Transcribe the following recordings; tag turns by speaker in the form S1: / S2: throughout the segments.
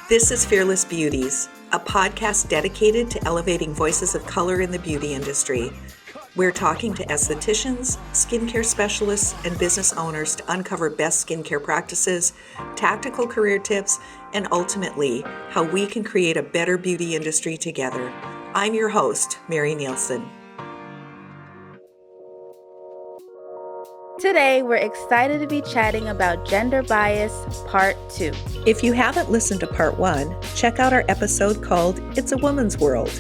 S1: This is Fearless Beauties, a podcast dedicated to elevating voices of color in the beauty industry. We're talking to estheticians, skincare specialists, and business owners to uncover best skincare practices, tactical career tips, and ultimately, how we can create a better beauty industry together. I'm your host, Mary Nielsen.
S2: Today, we're excited to be chatting about gender bias, part 2.
S1: If you haven't listened to part 1, check out our episode called It's a Woman's World.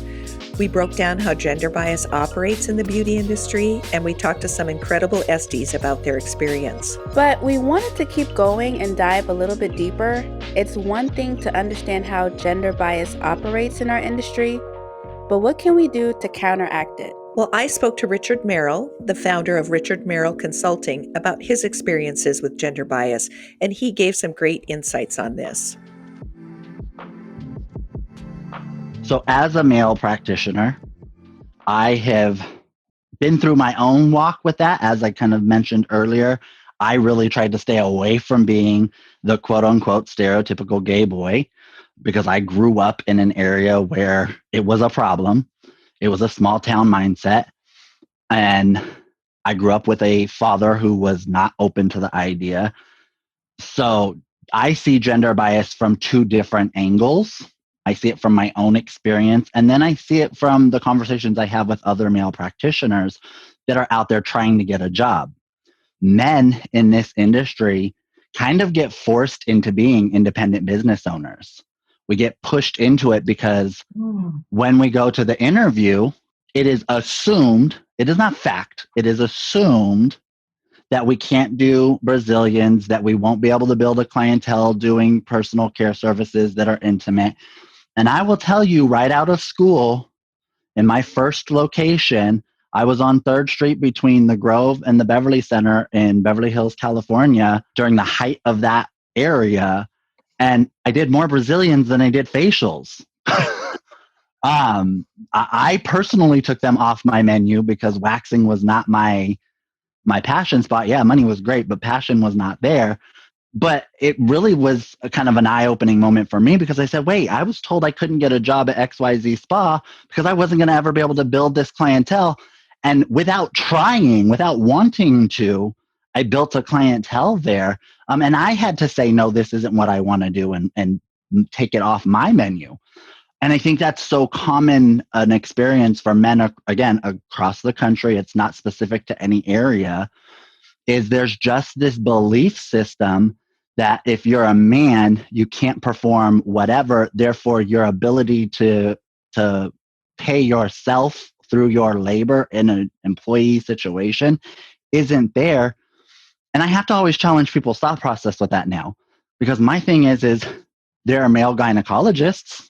S1: We broke down how gender bias operates in the beauty industry, and we talked to some incredible esties about their experience.
S2: But we wanted to keep going and dive a little bit deeper. It's one thing to understand how gender bias operates in our industry, but what can we do to counteract it?
S1: Well, I spoke to Richard Merill, the founder of Richard Merill Consulting, about his experiences with gender bias, and he gave some great insights on this.
S3: So as a male practitioner, I have been through my own walk with that. As I kind of mentioned earlier, I really tried to stay away from being the quote unquote stereotypical gay boy because I grew up in an area where it was a problem. It was a small town mindset. And I grew up with a father who was not open to the idea. So I see gender bias from two different angles. I see it from my own experience, and then I see it from the conversations I have with other male practitioners that are out there trying to get a job. Men in this industry kind of get forced into being independent business owners. We get pushed into it because when we go to the interview, it is assumed, it is not fact, it is assumed that we can't do Brazilians, that we won't be able to build a clientele doing personal care services that are intimate. And I will tell you, right out of school, in my first location, I was on 3rd Street between the Grove and the Beverly Center in Beverly Hills, California, during the height of that area. And I did more Brazilians than I did facials. I personally took them off my menu because waxing was not my passion spot. Yeah, money was great, but passion was not there. But it really was a kind of an eye-opening moment for me because I said, wait, I was told I couldn't get a job at XYZ Spa because I wasn't going to ever be able to build this clientele. And without trying, without wanting to, I built a clientele there. And I had to say, no, this isn't what I want to do and take it off my menu. And I think that's so common an experience for men, again, across the country. It's not specific to any area. Is there's just this belief system that if you're a man, you can't perform whatever. Therefore, your ability to pay yourself through your labor in an employee situation isn't there. And I have to always challenge people's thought process with that now, because my thing is there are male gynecologists.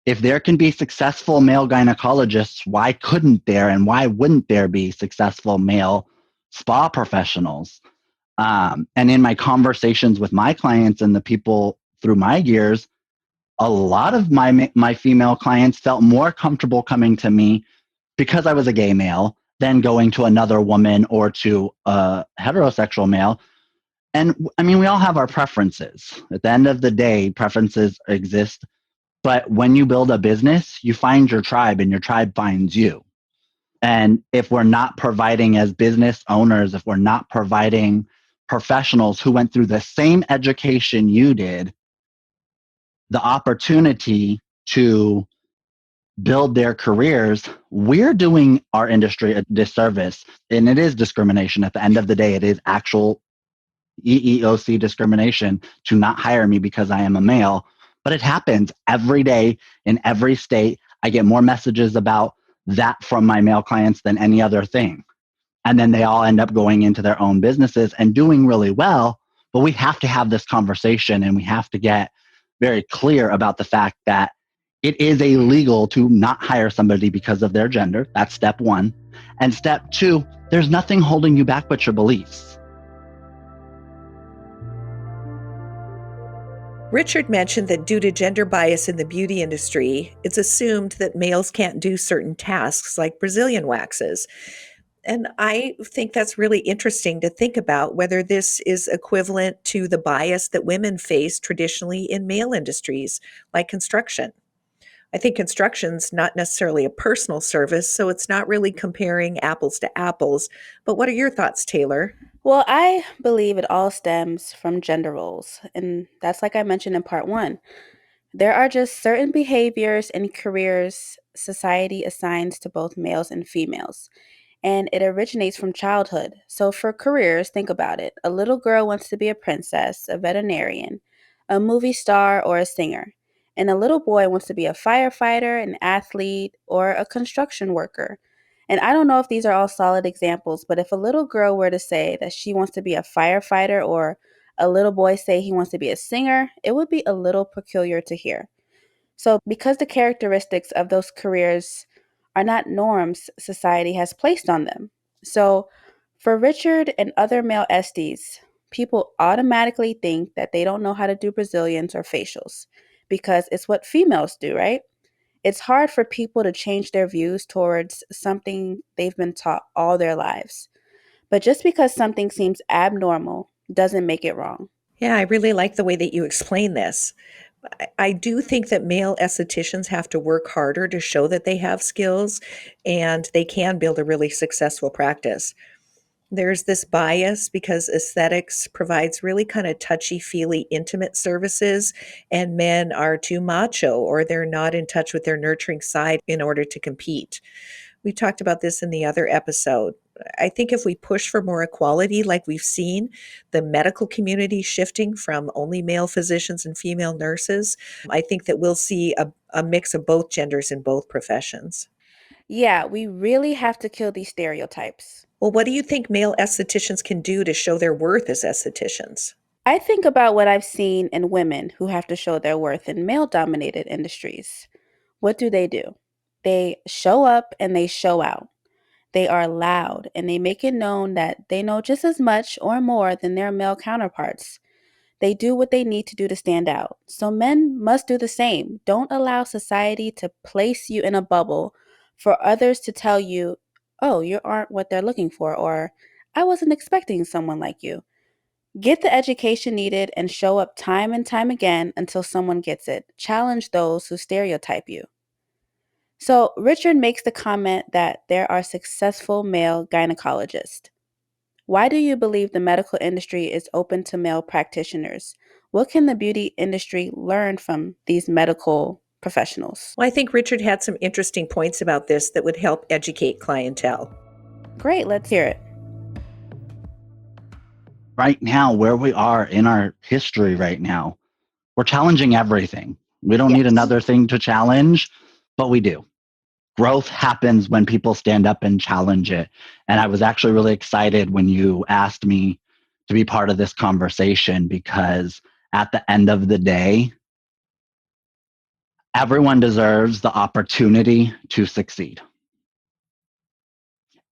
S3: If there can be successful male gynecologists, why couldn't there and why wouldn't there be successful male spa professionals? And in my conversations with my clients and the people through my years, a lot of my female clients felt more comfortable coming to me because I was a gay male than going to another woman or to a heterosexual male. And I mean, we all have our preferences. At the end of the day, preferences exist. But when you build a business, you find your tribe and your tribe finds you. And if we're not providing as business owners, if we're not providing professionals who went through the same education you did, the opportunity to build their careers, we're doing our industry a disservice. And it is discrimination. At the end of the day, it is actual EEOC discrimination to not hire me because I am a male. But it happens every day in every state. I get more messages about that from my male clients than any other thing. And then they all end up going into their own businesses and doing really well. But we have to have this conversation and we have to get very clear about the fact that it is illegal to not hire somebody because of their gender. That's step 1. And step 2, there's nothing holding you back but your beliefs.
S1: Richard mentioned that due to gender bias in the beauty industry, it's assumed that males can't do certain tasks like Brazilian waxes. And I think that's really interesting to think about whether this is equivalent to the bias that women face traditionally in male industries like construction. I think construction's not necessarily a personal service, so it's not really comparing apples to apples. But what are your thoughts, Taylor?
S2: Well, I believe it all stems from gender roles. And that's like I mentioned in part one. There are just certain behaviors and careers society assigns to both males and females, and it originates from childhood. So, for careers, think about it. A little girl wants to be a princess, a veterinarian, a movie star, or a singer. And a little boy wants to be a firefighter, an athlete, or a construction worker. And I don't know if these are all solid examples, but if a little girl were to say that she wants to be a firefighter or a little boy say he wants to be a singer, it would be a little peculiar to hear. So, because the characteristics of those careers are not norms society has placed on them. So, for Richard and other male esties, people automatically think that they don't know how to do Brazilians or facials because it's what females do, right? It's hard for people to change their views towards something they've been taught all their lives. But just because something seems abnormal doesn't make it wrong.
S1: Yeah, I really like the way that you explain this. I do think that male estheticians have to work harder to show that they have skills and they can build a really successful practice. There's this bias because aesthetics provides really kind of touchy-feely, intimate services, and men are too macho or they're not in touch with their nurturing side in order to compete. We talked about this in the other episode. I think if we push for more equality, like we've seen, the medical community shifting from only male physicians and female nurses, I think that we'll see a mix of both genders in both professions.
S2: Yeah, we really have to kill these stereotypes.
S1: Well, what do you think male estheticians can do to show their worth as estheticians?
S2: I think about what I've seen in women who have to show their worth in male dominated industries. What do? They show up and they show out. They are loud and they make it known that they know just as much or more than their male counterparts. They do what they need to do to stand out. So men must do the same. Don't allow society to place you in a bubble for others to tell you, oh, you aren't what they're looking for, or I wasn't expecting someone like you. Get the education needed and show up time and time again until someone gets it. Challenge those who stereotype you. So, Richard makes the comment that there are successful male gynecologists. Why do you believe the medical industry is open to male practitioners? What can the beauty industry learn from these medical professionals?
S1: Well, I think Richard had some interesting points about this that would help educate clientele.
S2: Great, let's hear it.
S3: Right now, where we are in our history right now, we're challenging everything. We don't need another thing to challenge, but we do. Growth happens when people stand up and challenge it. And I was actually really excited when you asked me to be part of this conversation because at the end of the day, everyone deserves the opportunity to succeed.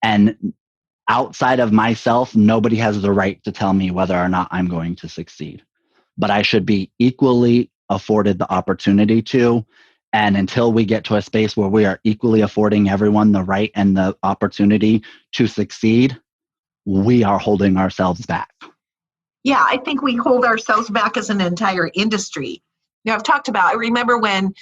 S3: And outside of myself, nobody has the right to tell me whether or not I'm going to succeed. But I should be equally afforded the opportunity to. And until we get to a space where we are equally affording everyone the right and the opportunity to succeed, we are holding ourselves back.
S4: Yeah, I think we hold ourselves back as an entire industry. I've talked about, I remember when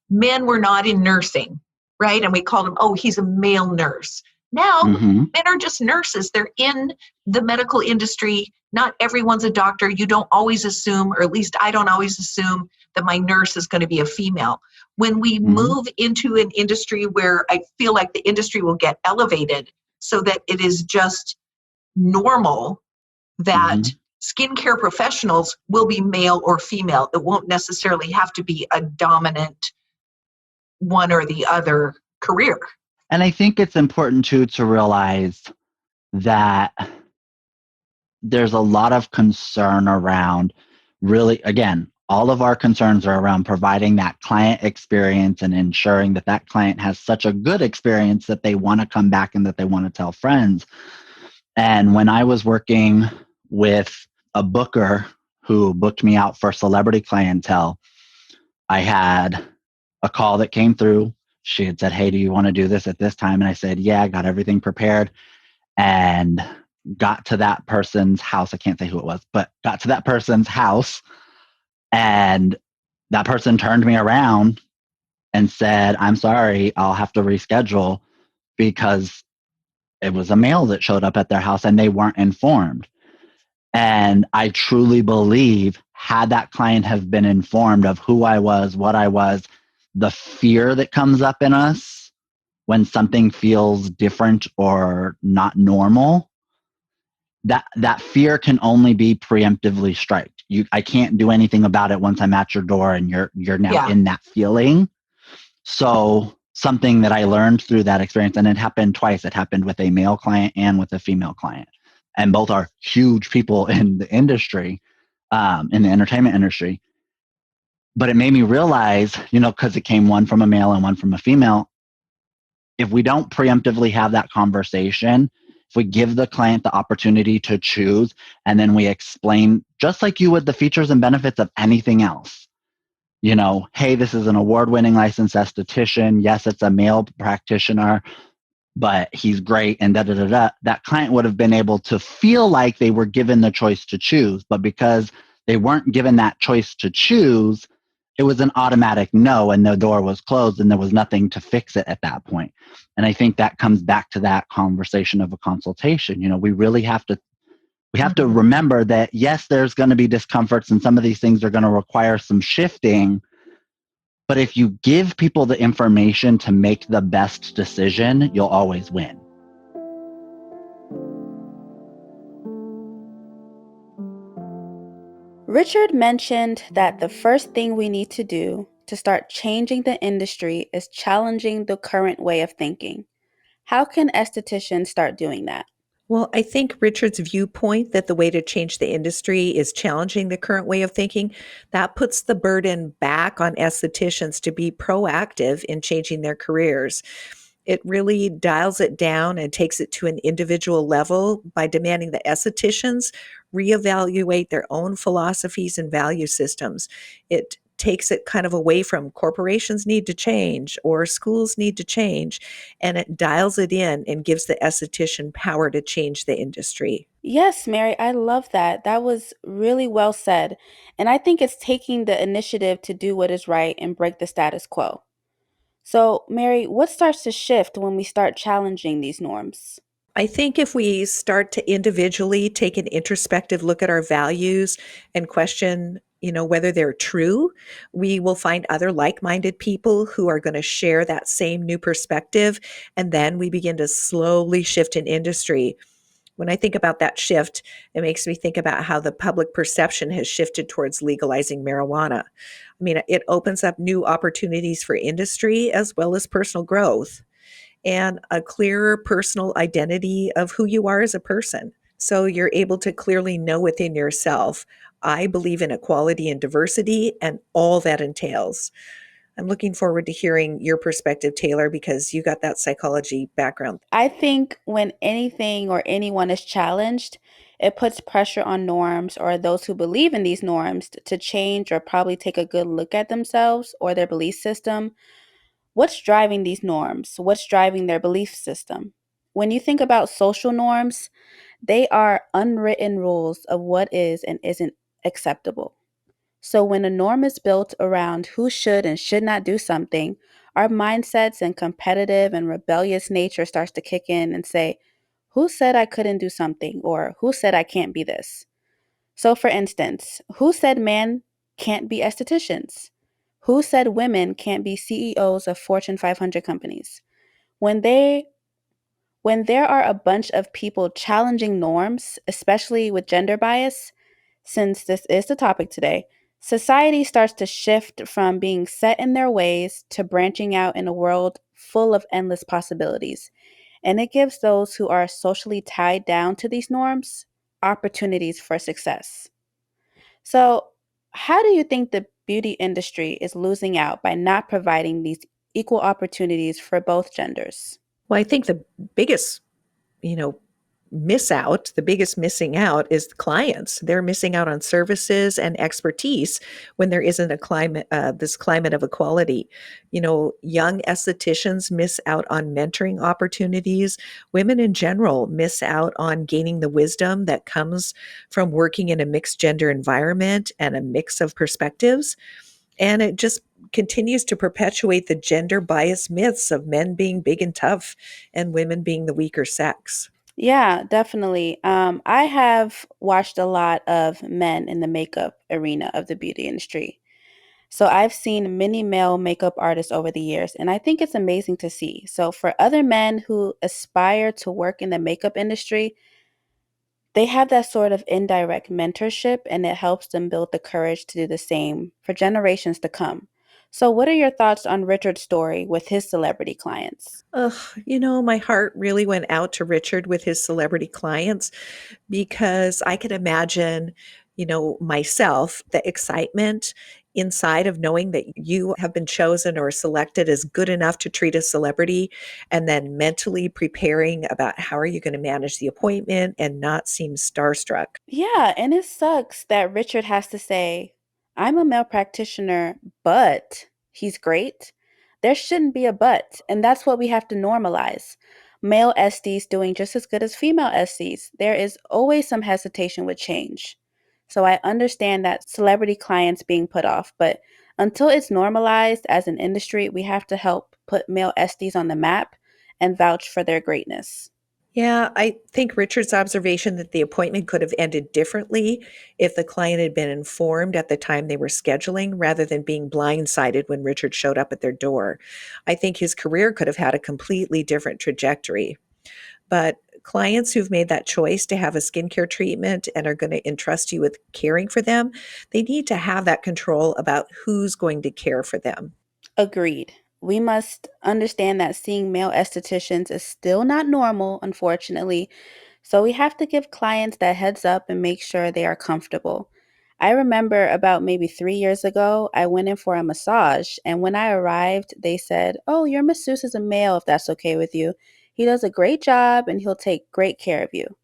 S4: men were not in nursing, right? And we called them, oh, he's a male nurse. Now, men are just nurses. They're in the medical industry. Not everyone's a doctor. You don't always assume, or at least I don't always assume, that my nurse is going to be a female. When we move into an industry where I feel like the industry will get elevated so that it is just normal that skincare professionals will be male or female. It won't necessarily have to be a dominant one or the other career.
S3: And I think it's important too to realize that there's a lot of concern around really, again, all of our concerns are around providing that client experience and ensuring that that client has such a good experience that they want to come back and that they want to tell friends. And when I was working with a booker who booked me out for celebrity clientele, I had a call that came through. She had said, hey, do you want to do this at this time? And I said, yeah, I got everything prepared. and got to that person's house. I can't say who it was, but got to that person's house, and that person turned me around and said, "I'm sorry, I'll have to reschedule," because it was a male that showed up at their house and they weren't informed. And I truly believe, had that client have been informed of who I was, what I was, the fear that comes up in us when something feels different or not normal, that fear can only be preemptively striked. I can't do anything about it once I'm at your door and you're now
S4: Yeah.
S3: in that feeling. So something that I learned through that experience, and it happened twice. It happened with a male client and with a female client, and both are huge people in the industry, in the entertainment industry. But it made me realize, because it came one from a male and one from a female, if we don't preemptively have that conversation, if we give the client the opportunity to choose, and then we explain, just like you would, the features and benefits of anything else, hey, this is an award-winning licensed esthetician. Yes, it's a male practitioner, but he's great, and da-da-da-da. That client would have been able to feel like they were given the choice to choose. But because they weren't given that choice to choose, it was an automatic no, and the door was closed, and there was nothing to fix it at that point. And I think that comes back to that conversation of a consultation. We really have to remember that, yes, there's going to be discomforts, and some of these things are going to require some shifting. But if you give people the information to make the best decision, you'll always win.
S2: Richard mentioned that the first thing we need to do to start changing the industry is challenging the current way of thinking. How can estheticians start doing that?
S1: Well, I think Richard's viewpoint that the way to change the industry is challenging the current way of thinking, that puts the burden back on estheticians to be proactive in changing their careers. It really dials it down and takes it to an individual level by demanding that estheticians reevaluate their own philosophies and value systems. It takes it kind of away from corporations need to change or schools need to change, and it dials it in and gives the esthetician power to change the industry.
S2: Yes, Mary, I love that. That was really well said. And I think it's taking the initiative to do what is right and break the status quo. So, Mary, what starts to shift when we start challenging these norms?
S1: I think if we start to individually take an introspective look at our values and question, whether they're true, we will find other like-minded people who are going to share that same new perspective. And then we begin to slowly shift an industry. When I think about that shift, it makes me think about how the public perception has shifted towards legalizing marijuana. I mean, it opens up new opportunities for industry as well as personal growth and a clearer personal identity of who you are as a person. So you're able to clearly know within yourself, I believe in equality and diversity and all that entails. I'm looking forward to hearing your perspective, Taylor, because you got that psychology background.
S2: I think when anything or anyone is challenged, it puts pressure on norms or those who believe in these norms to change or probably take a good look at themselves or their belief system. What's driving these norms? What's driving their belief system? When you think about social norms, they are unwritten rules of what is and isn't acceptable. So when a norm is built around who should and should not do something, our mindsets and competitive and rebellious nature starts to kick in and say, who said I couldn't do something? Or who said I can't be this? So for instance, who said men can't be estheticians? Who said women can't be CEOs of Fortune 500 companies? When they when there are a bunch of people challenging norms, especially with gender bias, since this is the topic today, society starts to shift from being set in their ways to branching out in a world full of endless possibilities. And it gives those who are socially tied down to these norms opportunities for success. So, how do you think the beauty industry is losing out by not providing these equal opportunities for both genders?
S1: Well, I think the biggest, you know, miss out, the biggest missing out is the clients. They're missing out on services and expertise when there isn't a climate, this climate of equality. Young estheticians miss out on mentoring opportunities. Women in general miss out on gaining the wisdom that comes from working in a mixed gender environment and a mix of perspectives. And it just continues to perpetuate the gender bias myths of men being big and tough and women being the weaker sex.
S2: Yeah, definitely. I have watched a lot of men in the makeup arena of the beauty industry. So I've seen many male makeup artists over the years, and I think it's amazing to see. So for other men who aspire to work in the makeup industry, they have that sort of indirect mentorship, and it helps them build the courage to do the same for generations to come. So, what are your thoughts on Richard's story with his celebrity clients?
S1: Ugh, my heart really went out to Richard with his celebrity clients because I could imagine, myself, the excitement inside of knowing that you have been chosen or selected as good enough to treat a celebrity, and then mentally preparing about how are you going to manage the appointment and not seem starstruck.
S2: Yeah, and it sucks that Richard has to say, I'm a male practitioner, but he's great. There shouldn't be a but, and that's what we have to normalize. Male SDs doing just as good as female SDs. There is always some hesitation with change. So I understand that celebrity clients being put off, but until it's normalized as an industry, we have to help put male SDs on the map and vouch for their greatness.
S1: Yeah, I think Richard's observation that the appointment could have ended differently if the client had been informed at the time they were scheduling rather than being blindsided when Richard showed up at their door. I think his career could have had a completely different trajectory. But clients who've made that choice to have a skincare treatment and are going to entrust you with caring for them, they need to have that control about who's going to care for them.
S2: Agreed. We must understand that seeing male estheticians is still not normal, unfortunately. So we have to give clients that heads up and make sure they are comfortable. I remember about maybe 3 years ago, I went in for a massage, and when I arrived, they said, "Oh, your masseuse is a male, if that's okay with you. He does a great job and he'll take great care of you."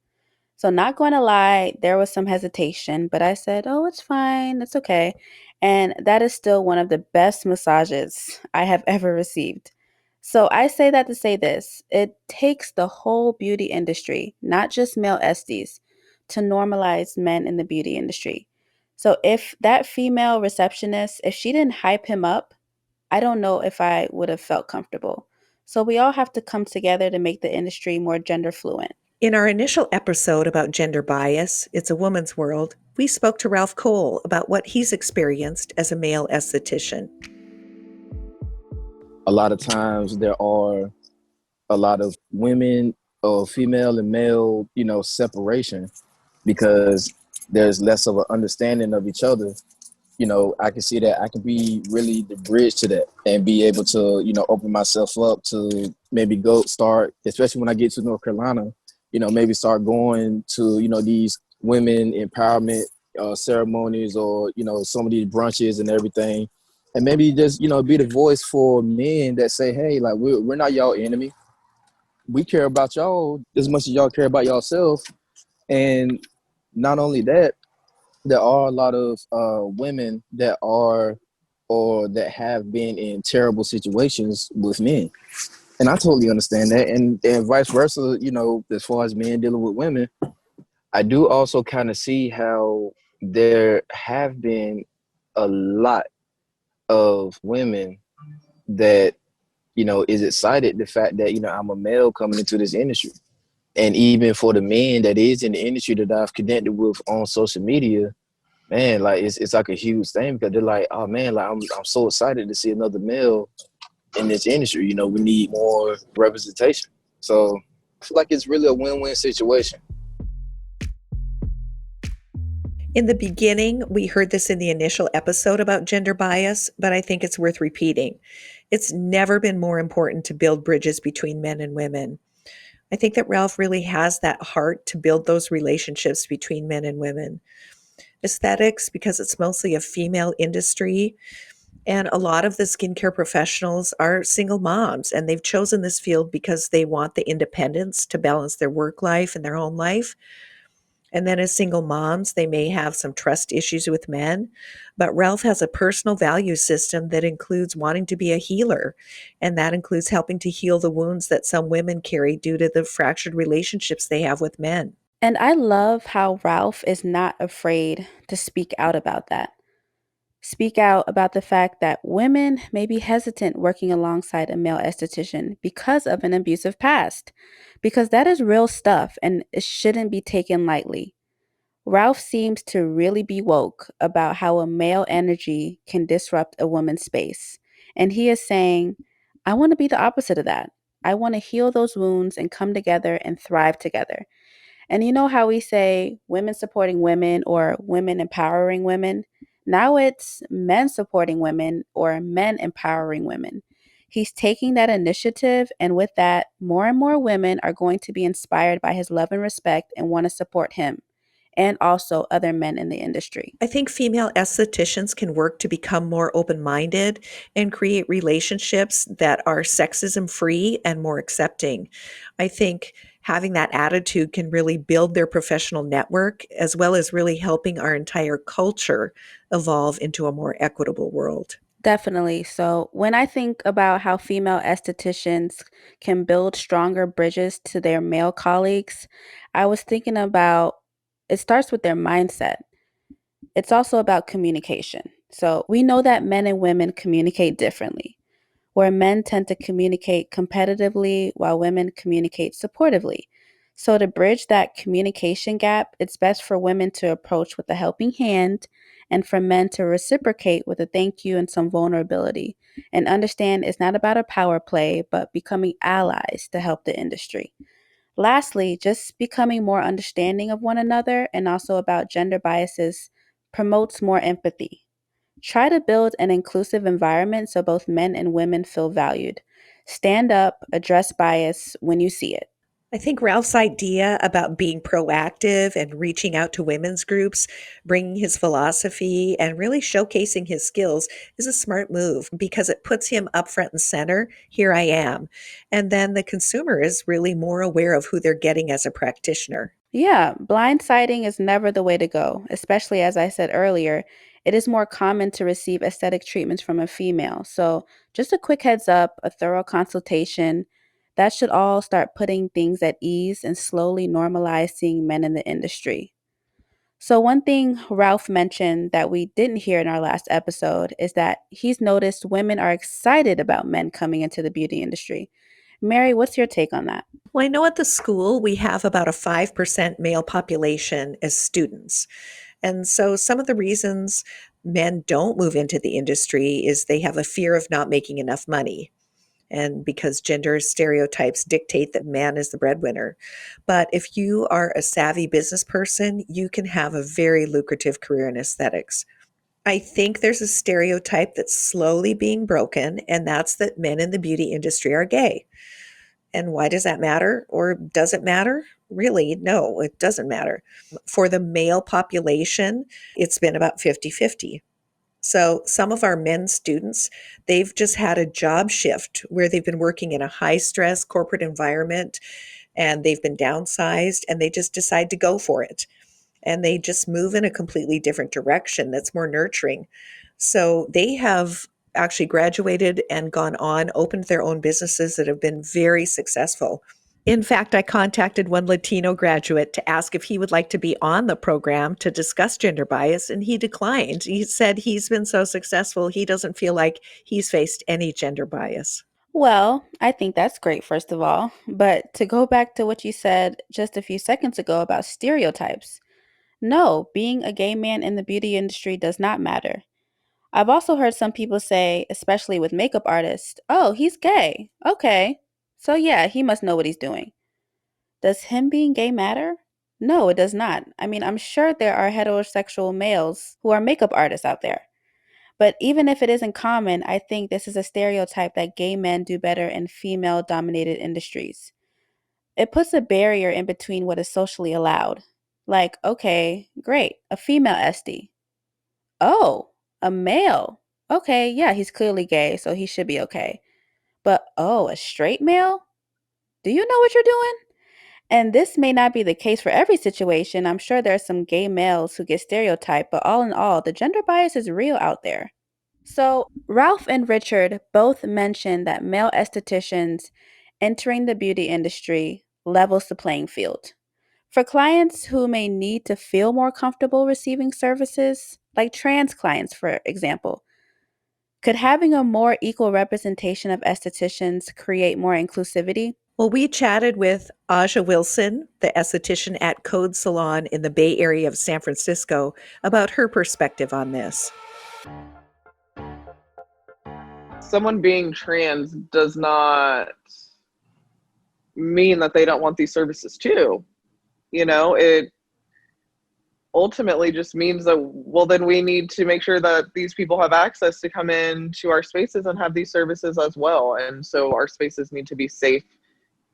S2: So, not going to lie, there was some hesitation, but I said, "Oh, it's fine. It's okay." And that is still one of the best massages I have ever received. So, I say that to say this: it takes the whole beauty industry, not just male esties, to normalize men in the beauty industry. So, if that female receptionist, if she didn't hype him up, I don't know if I would have felt comfortable. So, we all have to come together to make the industry more gender fluent.
S1: In our initial episode about gender bias, It's a Woman's World, we spoke to Ralph Cole about what he's experienced as a male esthetician.
S5: A lot of times there are a lot of women or female and male, separation because there's less of an understanding of each other. I can see that I can be really the bridge to that and be able to, open myself up to maybe go start, especially when I get to North Carolina, maybe start going to, these women empowerment ceremonies or, some of these brunches and everything. And maybe just, be the voice for men that say, hey, like, we're not y'all enemy. We care about y'all as much as y'all care about yourself. And not only that, there are a lot of women that are or that have been in terrible situations with men. And I totally understand that. And vice versa, as far as men dealing with women, I do also kind of see how there have been a lot of women that, is excited the fact that, I'm a male coming into this industry. And even for the men that is in the industry that I've connected with on social media, man, like it's like a huge thing because they're like, oh man, like I'm so excited to see another male in this industry. We need more representation. So I feel like it's really a win-win situation.
S1: In the beginning, we heard this in the initial episode about gender bias, but I think it's worth repeating. It's never been more important to build bridges between men and women. I think that Ralph really has that heart to build those relationships between men and women. Aesthetics, because it's mostly a female industry, And a lot of the skincare professionals are single moms, and they've chosen this field because they want the independence to balance their work life and their home life. And then as single moms, they may have some trust issues with men. But Ralph has a personal value system that includes wanting to be a healer. And that includes helping to heal the wounds that some women carry due to the fractured relationships they have with men.
S2: And I love how Ralph is not afraid to speak out about that. Speak out about the fact that women may be hesitant working alongside a male esthetician because of an abusive past, because that is real stuff and it shouldn't be taken lightly. Ralph seems to really be woke about how a male energy can disrupt a woman's space. And he is saying, I want to be the opposite of that. I want to heal those wounds and come together and thrive together. And you know how we say women supporting women or women empowering women? Now it's men supporting women or men empowering women. He's taking that initiative, and with that, more and more women are going to be inspired by his love and respect and want to support him and also other men in the industry.
S1: I think female estheticians can work to become more open minded and create relationships that are sexism free and more accepting. I think having that attitude can really build their professional network as well as really helping our entire culture evolve into a more equitable world.
S2: Definitely. So, when I think about how female estheticians can build stronger bridges to their male colleagues, I was thinking about it starts with their mindset. It's also about communication. So, we know that men and women communicate differently, where men tend to communicate competitively while women communicate supportively. So, to bridge that communication gap, it's best for women to approach with a helping hand and for men to reciprocate with a thank you and some vulnerability. And understand it's not about a power play, but becoming allies to help the industry. Lastly, just becoming more understanding of one another and also about gender biases promotes more empathy. Try to build an inclusive environment so both men and women feel valued. Stand up, address bias when you see it.
S1: I think Ralph's idea about being proactive and reaching out to women's groups, bringing his philosophy, and really showcasing his skills is a smart move because it puts him up front and center. Here I am. And then the consumer is really more aware of who they're getting as a practitioner.
S2: Yeah, blindsiding is never the way to go, especially as I said earlier. It is more common to receive aesthetic treatments from a female. So, just a quick heads up, a thorough consultation, that should all start putting things at ease and slowly normalize seeing men in the industry. So, one thing Ralph mentioned that we didn't hear in our last episode is that he's noticed women are excited about men coming into the beauty industry. Mary, what's your take on that?
S1: Well, I know at the school we have about a 5% male population as students. And so some of the reasons men don't move into the industry is they have a fear of not making enough money. And because gender stereotypes dictate that man is the breadwinner. But if you are a savvy business person, you can have a very lucrative career in aesthetics. I think there's a stereotype that's slowly being broken, and that's that men in the beauty industry are gay. And why does that matter? Or does it matter? Really, no, it doesn't matter. For the male population, it's been about 50-50. So some of our men students, they've just had a job shift where they've been working in a high stress corporate environment and they've been downsized and they just decide to go for it. And they just move in a completely different direction that's more nurturing. So they have actually graduated and gone on, opened their own businesses that have been very successful. In fact, I contacted one Latino graduate to ask if he would like to be on the program to discuss gender bias, and he declined. He said he's been so successful, he doesn't feel like he's faced any gender bias.
S2: Well, I think that's great, first of all. But to go back to what you said just a few seconds ago about stereotypes, no, being a gay man in the beauty industry does not matter. I've also heard some people say, especially with makeup artists, oh, he's gay. Okay. So yeah, he must know what he's doing. Does him being gay matter? No, it does not. I mean, I'm sure there are heterosexual males who are makeup artists out there. But even if it isn't common, I think this is a stereotype that gay men do better in female dominated industries. It puts a barrier in between what is socially allowed. Like, okay, great, a female SD. Oh, a male. Okay, yeah, he's clearly gay, so he should be okay. But oh, a straight male? Do you know what you're doing? And this may not be the case for every situation. I'm sure there are some gay males who get stereotyped, but all in all, the gender bias is real out there. So, Ralph and Richard both mentioned that male estheticians entering the beauty industry levels the playing field. For clients who may need to feel more comfortable receiving services, like trans clients, for example, could having a more equal representation of estheticians create more inclusivity?
S1: Well, we chatted with Aysa Wilson, the esthetician at Code Salon in the Bay Area of San Francisco, about her perspective on this.
S6: Someone being trans does not mean that they don't want these services too. It ultimately just means that, well, then we need to make sure that these people have access to come into our spaces and have these services as well. And so our spaces need to be safe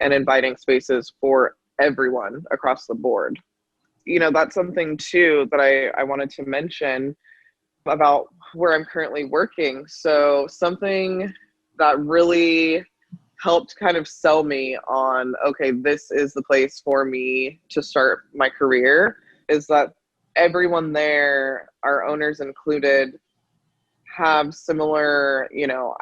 S6: and inviting spaces for everyone across the board. That's something too that I wanted to mention about where I'm currently working. So something that really helped kind of sell me on, okay, this is the place for me to start my career, is that everyone there, our owners included, have similar,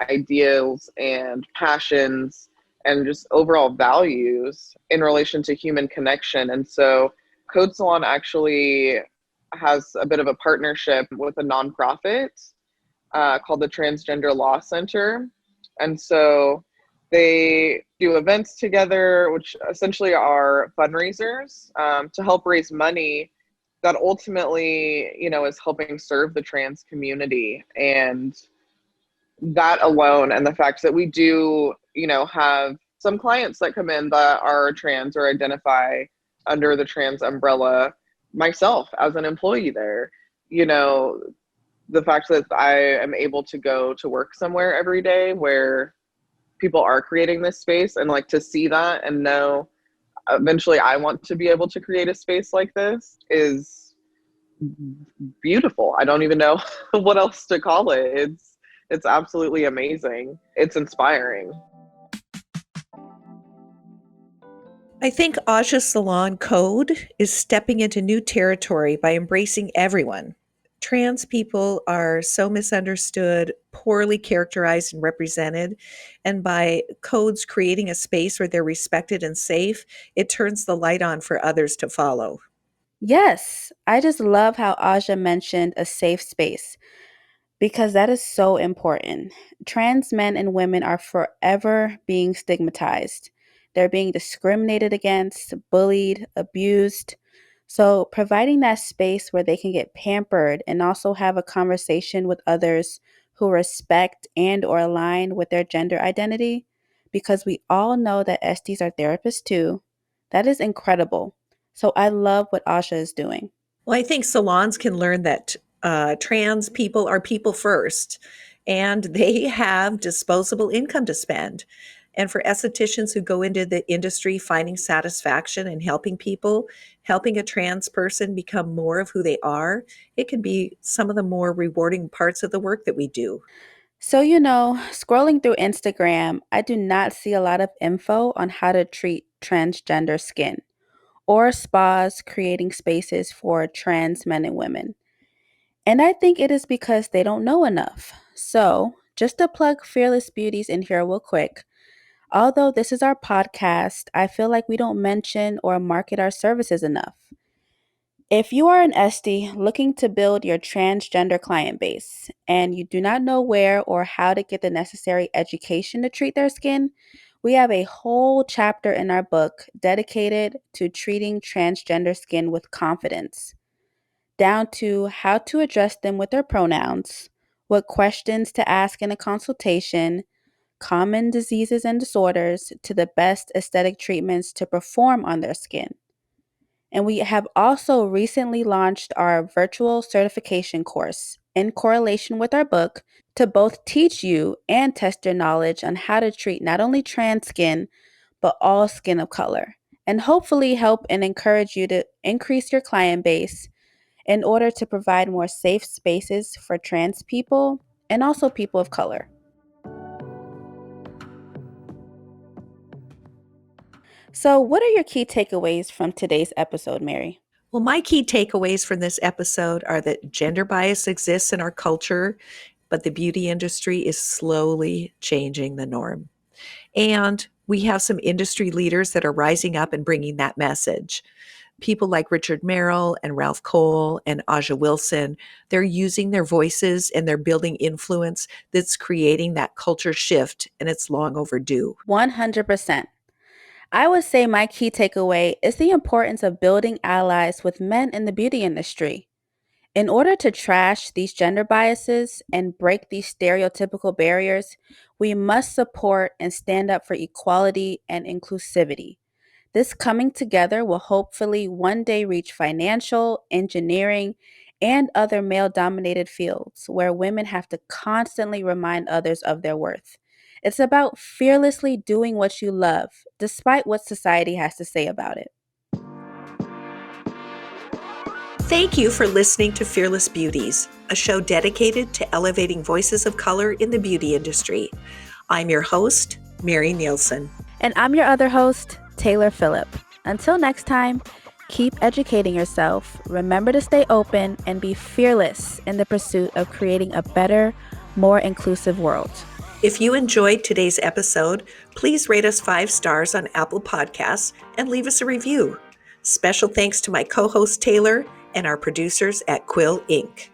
S6: ideals and passions and just overall values in relation to human connection. And so Code Salon actually has a bit of a partnership with a nonprofit called the Transgender Law Center. And so they do events together, which essentially are fundraisers to help raise money that ultimately, is helping serve the trans community. And that alone, and the fact that we do, have some clients that come in that are trans or identify under the trans umbrella, myself as an employee there, the fact that I am able to go to work somewhere every day where people are creating this space, and like to see that and know eventually I want to be able to create a space like this is beautiful. I don't even know what else to call it. It's absolutely amazing. It's inspiring.
S1: I think Aja Salon Code is stepping into new territory by embracing everyone. Trans people are so misunderstood, poorly characterized and represented, and by Codes creating a space where they're respected and safe, it turns the light on for others to follow.
S2: Yes, I just love how Aja mentioned a safe space because that is so important. Trans men and women are forever being stigmatized. They're being discriminated against, bullied, abused. So, providing that space where they can get pampered and also have a conversation with others who respect and or align with their gender identity, because we all know that SDs are therapists too. That is incredible. So, I love what Asha is doing.
S1: Well, I think salons can learn that trans people are people first, and they have disposable income to spend. And for estheticians who go into the industry finding satisfaction and helping people, helping a trans person become more of who they are, it can be some of the more rewarding parts of the work that we do.
S2: So, scrolling through Instagram, I do not see a lot of info on how to treat transgender skin or spas creating spaces for trans men and women. And I think it is because they don't know enough. So, just to plug Fearless Beauties in here real quick, although this is our podcast, I feel like we don't mention or market our services enough. If you are an SD looking to build your transgender client base and you do not know where or how to get the necessary education to treat their skin, we have a whole chapter in our book dedicated to treating transgender skin with confidence, down to how to address them with their pronouns, what questions to ask in a consultation, common diseases and disorders, to the best aesthetic treatments to perform on their skin. And we have also recently launched our virtual certification course in correlation with our book to both teach you and test your knowledge on how to treat not only trans skin, but all skin of color, and hopefully help and encourage you to increase your client base in order to provide more safe spaces for trans people and also people of color. So, what are your key takeaways from today's episode, Mary?
S1: Well, my key takeaways from this episode are that gender bias exists in our culture, but the beauty industry is slowly changing the norm. And we have some industry leaders that are rising up and bringing that message. People like Richard Merill and Ralph Cole and Aysa Wilson, they're using their voices and they're building influence that's creating that culture shift, and it's long overdue.
S2: 100%. I would say my key takeaway is the importance of building allies with men in the beauty industry. In order to trash these gender biases and break these stereotypical barriers, we must support and stand up for equality and inclusivity. This coming together will hopefully one day reach financial, engineering, and other male dominated fields where women have to constantly remind others of their worth. It's about fearlessly doing what you love, despite what society has to say about it.
S1: Thank you for listening to Fearless Beauties, a show dedicated to elevating voices of color in the beauty industry. I'm your host, Mary Nielsen.
S2: And I'm your other host, Taylor Phillip. Until next time, keep educating yourself, remember to stay open, and be fearless in the pursuit of creating a better, more inclusive world.
S1: If you enjoyed today's episode, please rate us 5 stars on Apple Podcasts and leave us a review. Special thanks to my co-host Taylor and our producers at Quill Inc.